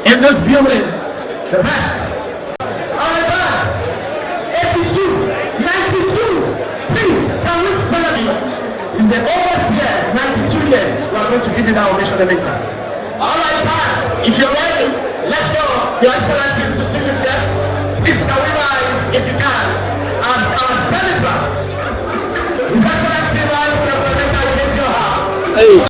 In this building, the best. Alright, 82, 92. Please, can we follow me? It's the oldest year, 92 years. We are going to give you that ovation later. Alright, if you're ready, let's go. Your Excellencies, distinguished guests, please can we rise, if you can, as our celebrants. His Excellency, rise, EGHEDIOHA. Hey.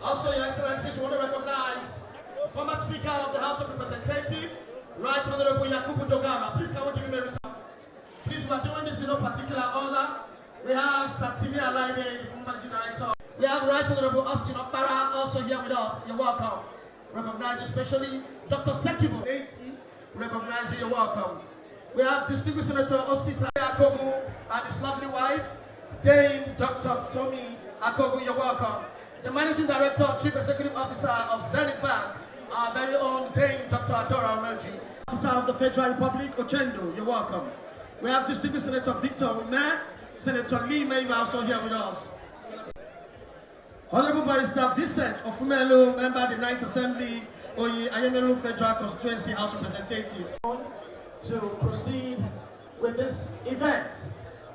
Also, Your Excellencies, we want to recognize former Speaker of the House of Representatives, Right Honorable Akpoti-Uduaghan. Please come and give him a reception. Please, we are doing this in no particular order. We have Siminalayi, the former Managing Director. We have Right Honorable Austin Okpara also here with us. You're welcome. Recognize especially Dr. Sekibo, 80. Recognize you. You're welcome. We have Distinguished Senator Osita Akogu and his lovely wife, Dame Dr. Tommy Akogu. You're welcome. The Managing Director, Chief Executive Officer of Zenith Bank, our very own Dame Dr. Adora Omeji. Officer of the Federal Republic, Ochendo. You're welcome. We have Distinguished Senator Victor Ume, Senator Lee May also here with us. Honorable Barrister Vincent Ofumelo, member of the 9th Assembly, Oyi Ayemelu Federal Constituency House Representatives. To proceed with this event.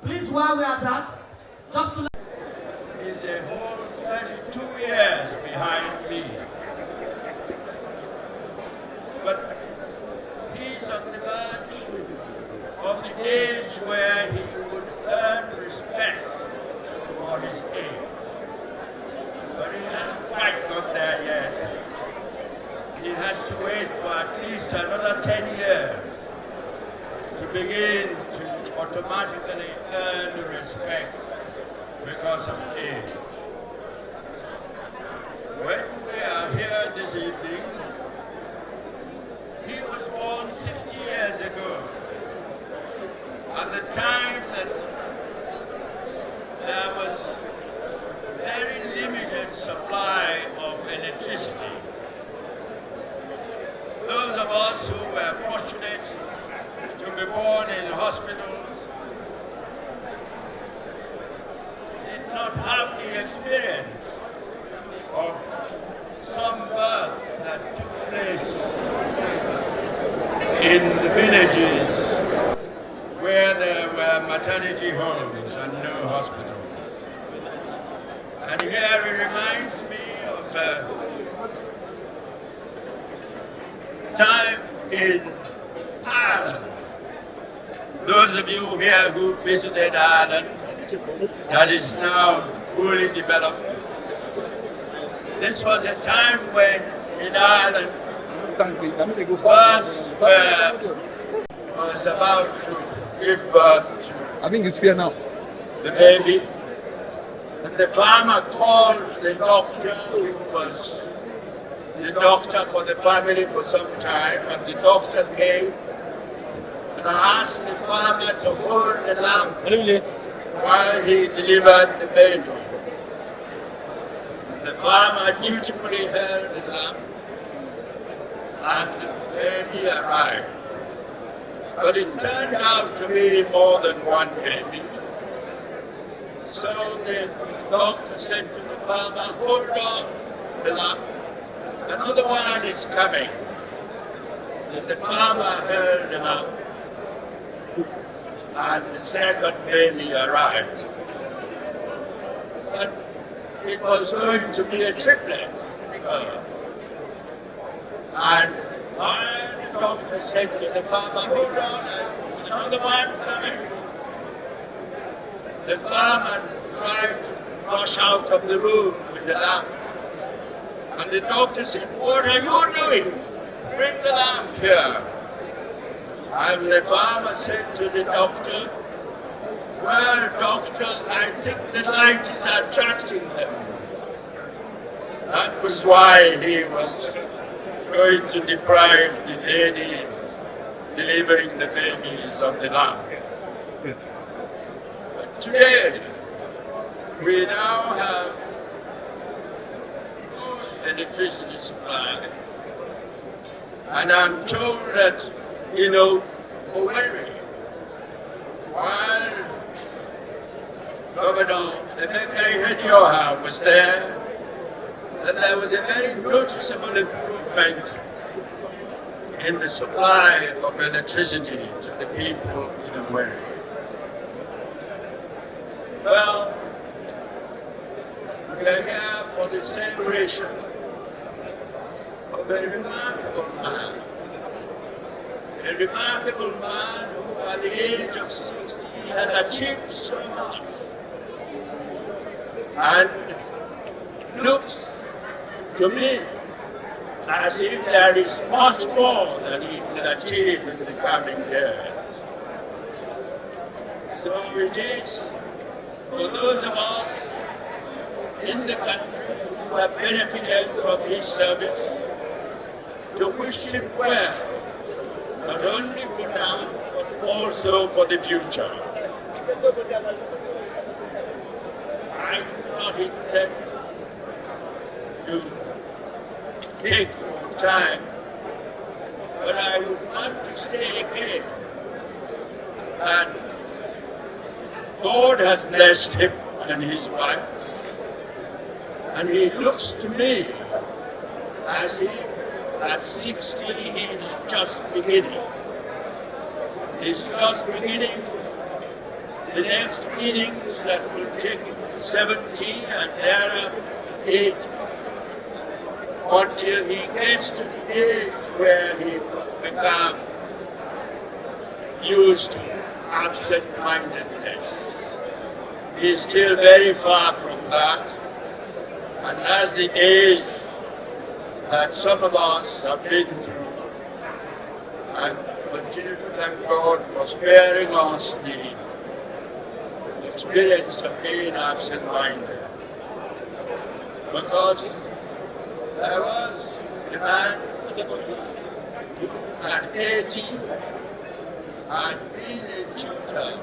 Please, while we are at that, just to is a whole 32 years behind me. But he's on the verge of the age where he would earn respect for his age. But he hasn't quite got there yet. He has to wait for at least another 10 years to begin to automatically earn respect because of age. When we are here this evening, he was born 60 years ago, at the time that there was very limited supply of electricity. Those of us who were fortunate to be born in hospitals did not have the experience of some births that took place in the villages where there were maternity homes and no hospitals. And here it reminds me of time in Ireland. Those of you here who visited Ireland, that is now fully developed. This was a time when in Ireland, first was about to give birth to, I think it's fair now, the baby. And the farmer called the doctor, who was the doctor for the family for some time, and the doctor came and asked the farmer to hold the lamb while he delivered the baby. The farmer dutifully held the lamb, and the baby arrived. But it turned out to be more than one baby. So the doctor said to the farmer, hold on the lamb, another one is coming. And the farmer held the lamb, and the second baby arrived. But it was going to be a triplet birth. And the doctor said to the farmer, hold on, another one coming. The farmer tried to rush out of the room with the lamb. And the doctor said, what are you doing? Bring the lamp here. And the farmer said to the doctor, well, doctor, I think the light is attracting them. That was why he was going to deprive the lady delivering the babies of the lamp. But today, we now have good electricity supply. And I'm told that, while Governor EMEKA was there, that there was a very noticeable improvement in the supply of electricity to the people in Owerri. Well, we are here for the celebration of a remarkable man. A remarkable man who at the age of 60 had achieved so much and looks to me as if there is much more that he will achieve in the coming years. So it is for those of us in the country who have benefited from his service to wish him well, not only for now, but also for the future. I do not intend to take more time, but I would want to say again that God has blessed him and his wife, And he looks to me as if at 60 he's just beginning. He's just beginning the next innings that will take him to 70 and thereafter 80, until he gets to the age where he becomes used to absent-mindedness. He's still very far from that, and as the age that some of us have been through, and continue to thank God for sparing us the experience of being absent-minded. Because there was a man at 80 and been a tutor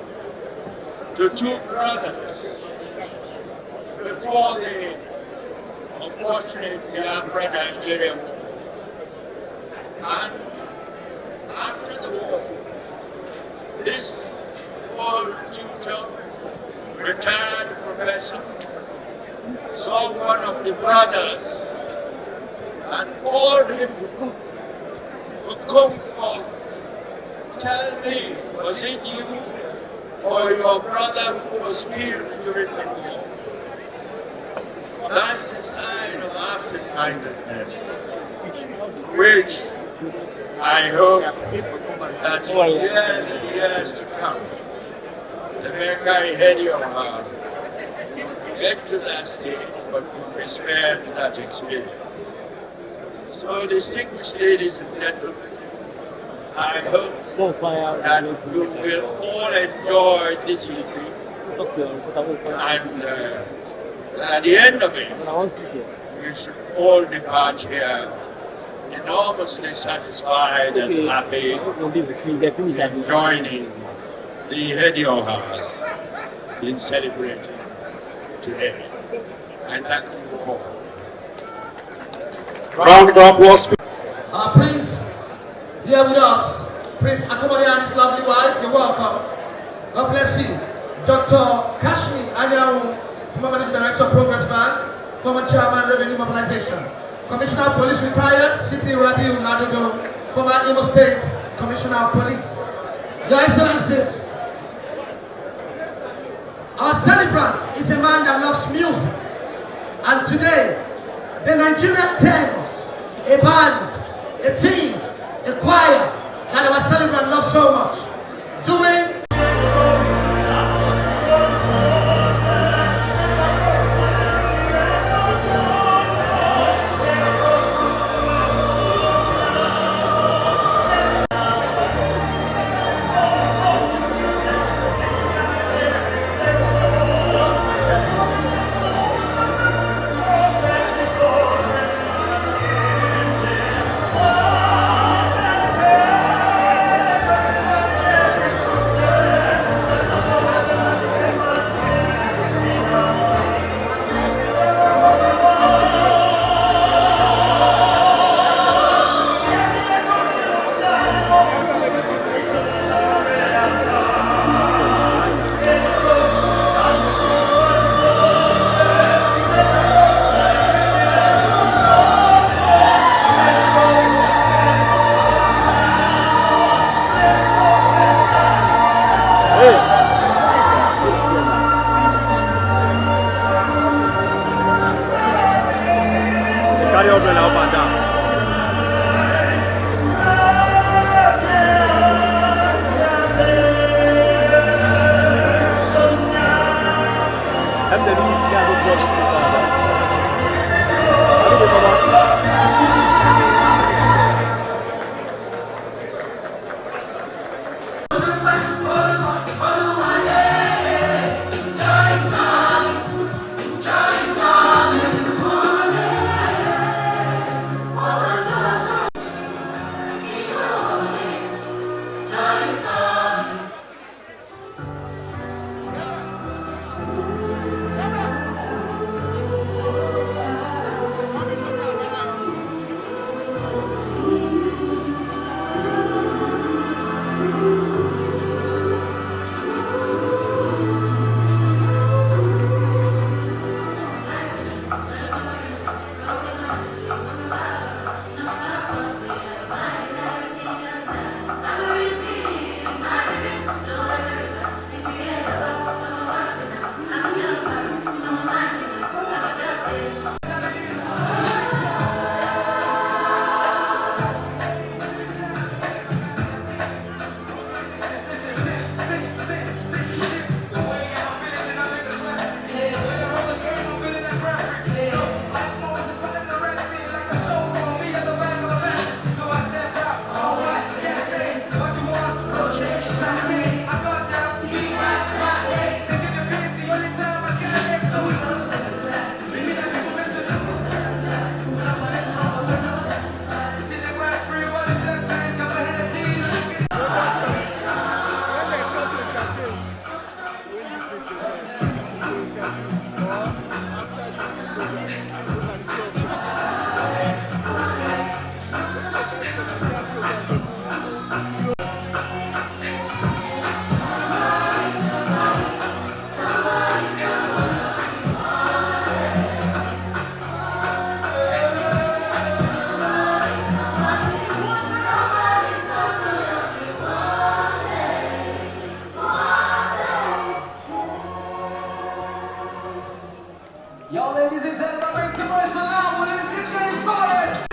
to two brothers before the unfortunate Biafra Nigerian war. And after the war, this old tutor, retired professor, saw one of the brothers and called him Okonkwo. Tell me, was it you or your brother who was killed during the war? That's the sign of absent-mindedness, which I hope that in years and years to come, the IHEDIOHA get to that stage, but be spared that experience. So, distinguished ladies and gentlemen, I hope that you will all enjoy this evening, and at the end of it, we should all depart here enormously satisfied and happy, joining the IHEDIOHA in celebrating today. I thank you all. Round of applause. Prince, here with us, Prince Akpabio and his lovely wife, you're welcome. God bless you. Dr. Kashmi Anyanwu, former Managing Director of Progress Bank, former Chairman Revenue Mobilization, Commissioner of Police retired, CP Rabiu Nadogo, former Imo State Commissioner of Police. Your Excellencies, our celebrant is a man that loves music, and today, the Nigerian Thames, a band, a team, a choir that our celebrant loves so much, doing Y'all ladies and gentlemen, make some noise for that one. It's getting started.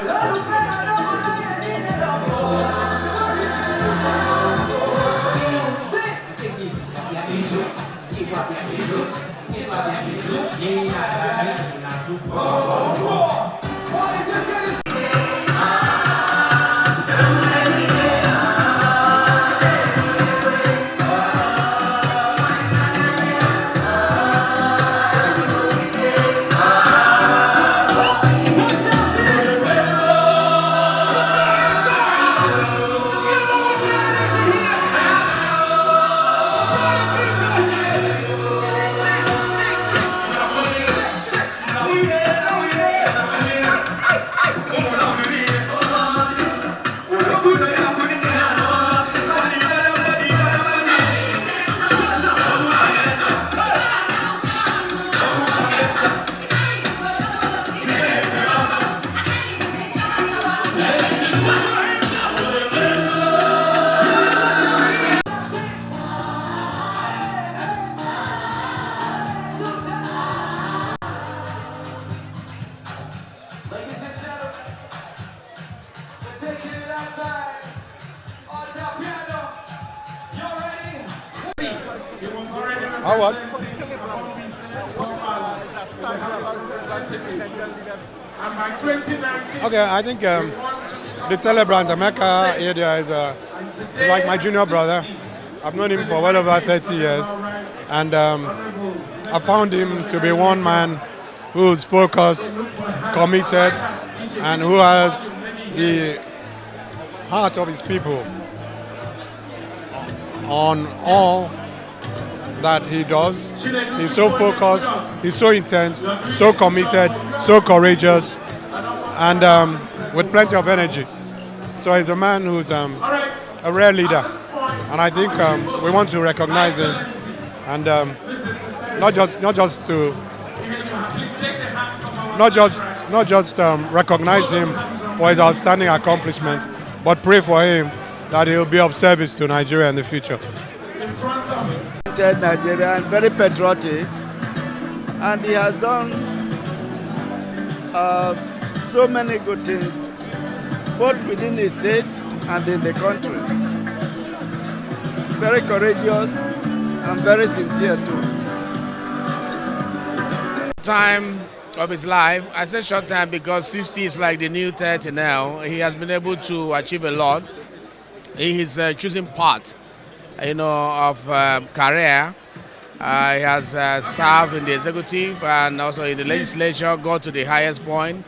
How what? Okay, I think the celebrant, EMEKA, is like my junior brother. I've known him for well over 30 years. And I found him to be one man who's focused, committed, and who has the heart of his people on all that he does. He's so focused, he's so intense, so committed, so courageous, and with plenty of energy. So he's a man who's a rare leader, and I think we want to recognize him, and not just recognize him for his outstanding accomplishments, but pray for him that he'll be of service to Nigeria in the future. Nigeria and very patriotic, and he has done so many good things both within the state and in the country. Very courageous and very sincere too. Time of his life, I say short time because 60 is like the new 30 now. He has been able to achieve a lot in his choosing path, of career. He has served in the executive and also in the legislature, got to the highest point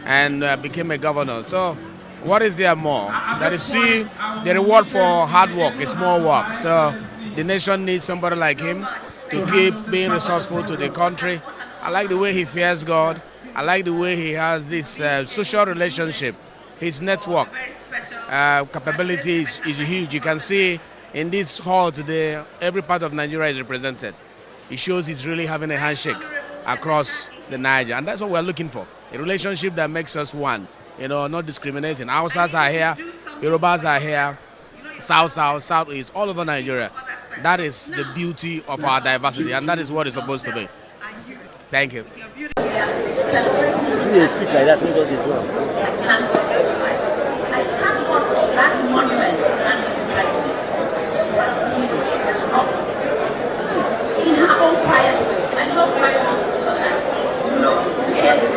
and became a governor. So what is there more? That is still the reward for hard work, is more work. So the nation needs somebody like him to keep being resourceful to the country. I like the way he fears God. I like the way he has this social relationship. His network capability is huge. You can see in this hall today, every part of Nigeria is represented. It shows he's really having a handshake across the Niger, and that's what we're looking for. A relationship that makes us one, not discriminating. Hausas are here, Yorubas are here, South, Southeast, all over Nigeria. That is the beauty of our diversity, and that is what it's supposed to be. Thank you. In her own quiet way. I love quiet way to share this.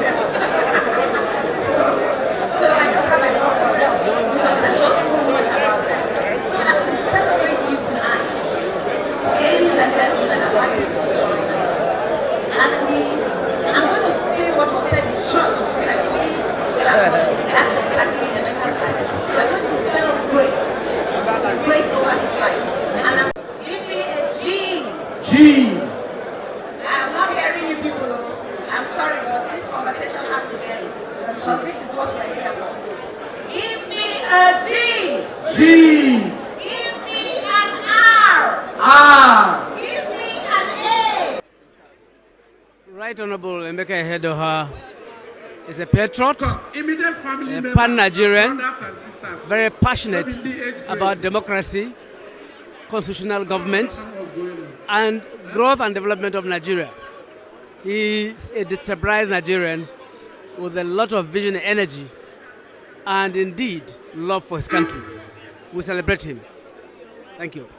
So I just have a love for them because I love so much about them. So as we celebrate you tonight, ladies and gentlemen, I'd like you to join us. I'm going to say what was said in church because I believe that's exactly in the life. We're going to spell grace over his life. And give me a G. I'm not hearing you people. I'm sorry, but this conversation has to end. So this is what we're here for. Give me a G. Give me an R. Give me an A. Right Honorable EMEKA is a patriot, a pan-Nigerian, very passionate about democracy, constitutional government, and growth and development of Nigeria. He's a determined Nigerian with a lot of vision and energy, and indeed love for his country. We celebrate him. Thank you.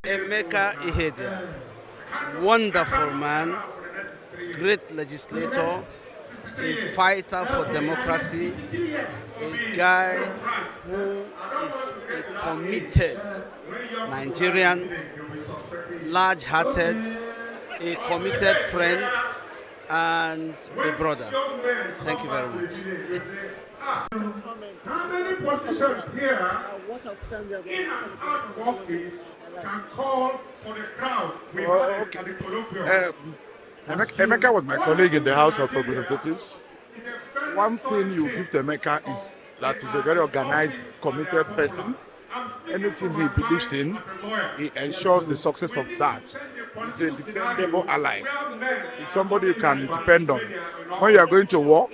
EMEKA IHEDIOHA, wonderful man, great legislator, a fighter for democracy, a guy who is a committed Nigerian, large-hearted, a committed friend, and a brother. Thank you very much. How many politicians here in and out of office can call for the crowd? Emeka was my colleague in the House of Representatives. One thing you give to Emeka is that he's a very organized, committed person. Anything he believes in, he ensures the success of that. He's a dependable ally. He's somebody you can depend on. When you are going to war,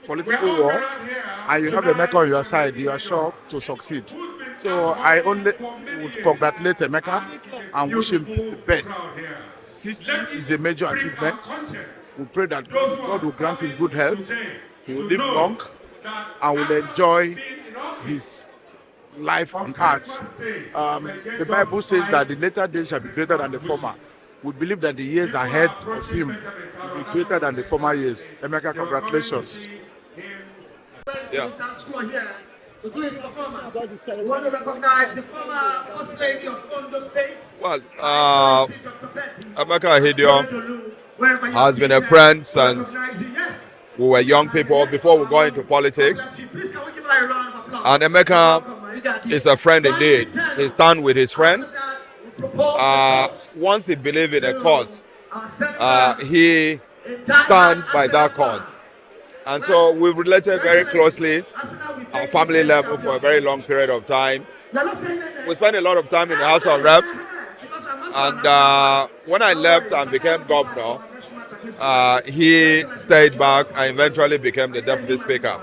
political war, and you have Emeka on your side, you are sure to succeed. So I only would congratulate Emeka and wish him the best. 60 is a major achievement. We pray that God will grant him good health, he will live long, and will enjoy his life on earth. The Bible says that the later days shall be greater than the former. We believe that the years ahead of him will be greater than the former years. Emeka, congratulations. Yeah. To do his performance. We want to recognize the former First Lady of Ondo State. Well, Emeka IHEDIOHA has been a friend since we were young people, before we got into politics. And Emeka is a friend indeed. He stands with his friend. Once he believes in a cause, he stands by that cause. And so we've related very closely at family level for a very long period of time. We spent a lot of time in the House of Reps. And when I left and became governor, he stayed back and eventually became the deputy speaker.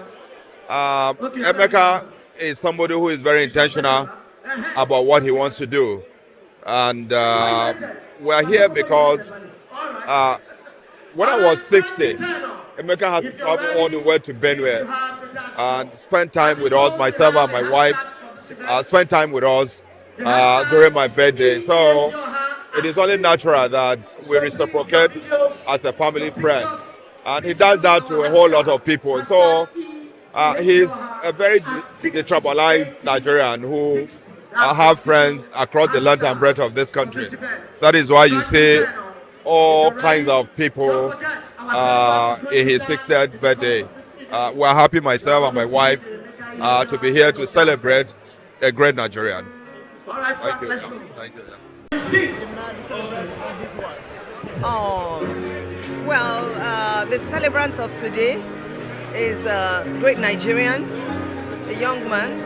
Emeka is somebody who is very intentional about what he wants to do. And we're here because when I was 60, Emeka had to travel all the way to Benue and spend time with us, myself and my wife, spend time with us during my birthday. So it is only natural that we reciprocate as a family friend. And he does that to a whole lot of people. So he's a very detribalized Nigerian who have friends across the length and breadth of this country. That is why you see all kinds of people in his 60th birthday. We're happy, myself and my wife, to be here to celebrate a great Nigerian. Thank you. Thank you. Oh, well, the celebrant of today is a great Nigerian, a young man,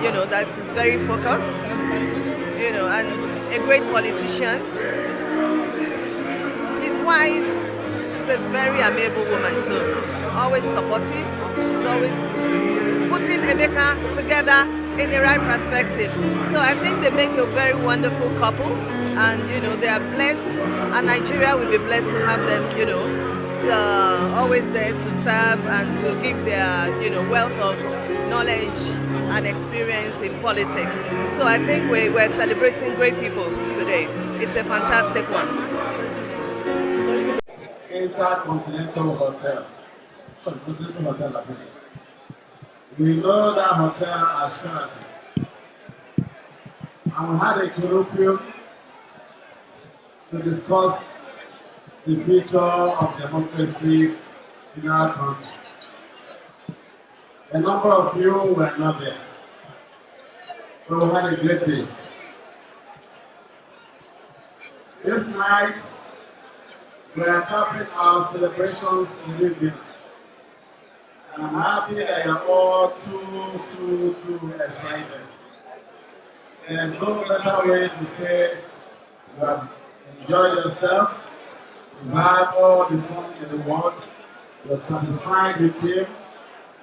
that is very focused, and a great politician. His wife is a very amiable woman too, always supportive. She's always putting Emeka together in the right perspective. So I think they make a very wonderful couple, and they are blessed, and Nigeria will be blessed to have them, always there to serve and to give their, wealth of knowledge and experience in politics. So I think we're celebrating great people today. It's a fantastic one. Intercontinental Hotel. We know that hotel Asue, and we had a colloquium to discuss the future of democracy in our country. A number of you were not there, but we had a great day. This night, we are capping our celebrations in this dinner. And I'm happy that you're all too excited. There's no better way to say you have enjoyed yourself, you had all the fun in the world, you're satisfied with him,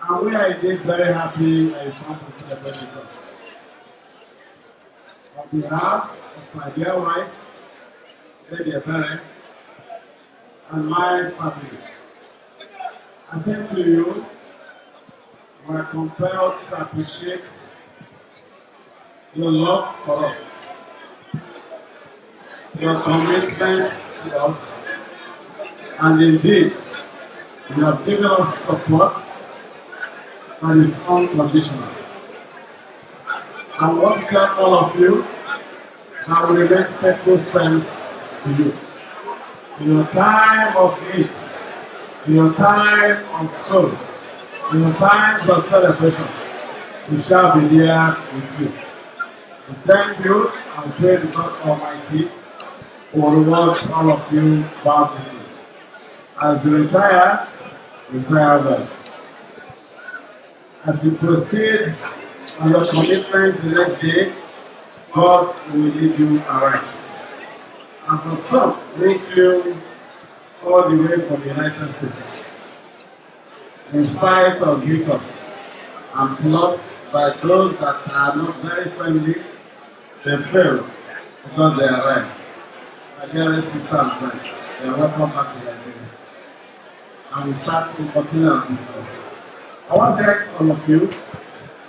and we are indeed very happy that you come to celebrate with us. On behalf of my dear wife, Lady Ebere, and my family. I say to you, we are compelled to appreciate your love for us, your commitment to us, and indeed, you have given us support that is unconditional. I want to tell all of you that we remain faithful friends to you. In your time of need, in your time of sorrow, in your time of celebration, we shall be there with you. We thank you and pray to God Almighty will reward all of you bountifully. As you retire well. As you proceed on your commitment the next day, God will lead you aright. And for some who flew all the way from the United States, in spite of hiccups and plots by those that are not very friendly, they fail because they are right. My dearest sister and friends, they are welcome back to Nigeria. And we start to continue our business. I want to thank all of you.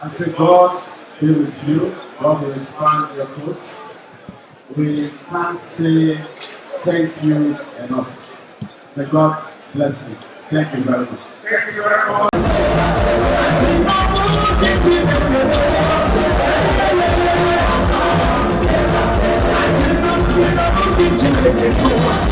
I say God be with you. God will expand your coast. We can't say thank you enough. May God bless you. Thank you very much. Thank you very much. Thank you.